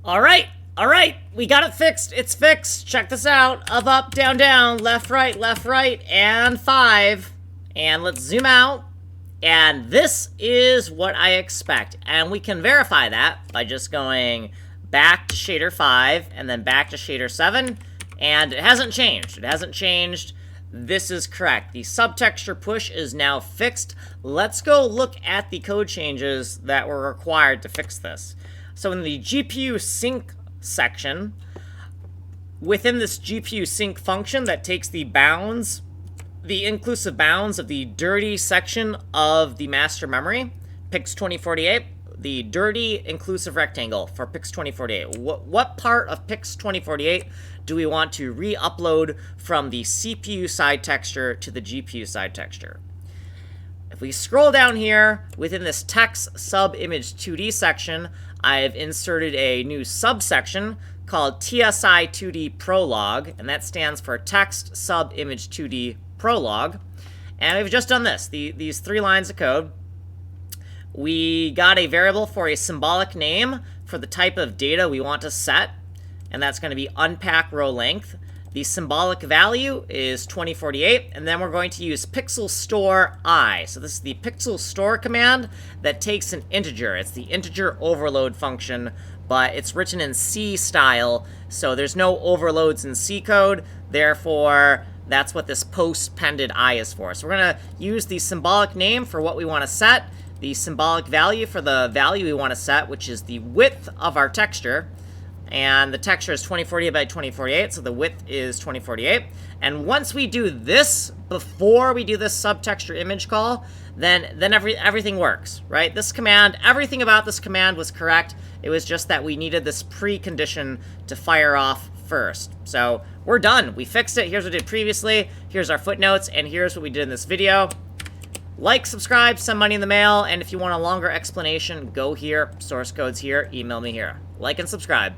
All right, we got it fixed. It's fixed. Check this out. Up, down, down, left, right, and 5. And let's zoom out. And this is what I expect. And we can verify that by just going back to shader 5 and then back to shader 7. And it hasn't changed. It hasn't changed. This is correct. The subtexture push is now fixed. Let's go look at the code changes that were required to fix this. So in the GPU sync section, within this GPU sync function that takes the bounds, the inclusive bounds of the dirty section of the master memory, Pix2048, the dirty inclusive rectangle for Pix2048. What part of Pix2048 do we want to re-upload from the CPU side texture to the GPU side texture? If we scroll down here, within this text sub-image 2D section, I've inserted a new subsection called TSI 2D Prologue, and that stands for Text Sub-Image 2D Prologue. And we've just done this, these 3 lines of code. We got a variable for a symbolic name for the type of data we want to set, and that's going to be unpack row length. The symbolic value is 2048, and then we're going to use pixel store I. So this is the pixel store command that takes an integer. It's the integer overload function, but it's written in C style, so there's no overloads in C code. Therefore, that's what this post-pended I is for. So we're going to use the symbolic name for what we want to set, the symbolic value for the value we want to set, which is the width of our texture. And the texture is 2048 by 2048, so the width is 2048. And once we do this, before we do this subtexture image call, then everything works, right? This command, everything about this command was correct. It was just that we needed this precondition to fire off first. So we're done. We fixed it. Here's what we did previously. Here's our footnotes, and here's what we did in this video. Like, subscribe, send money in the mail, and if you want a longer explanation, go here. Source code's here. Email me here. Like and subscribe.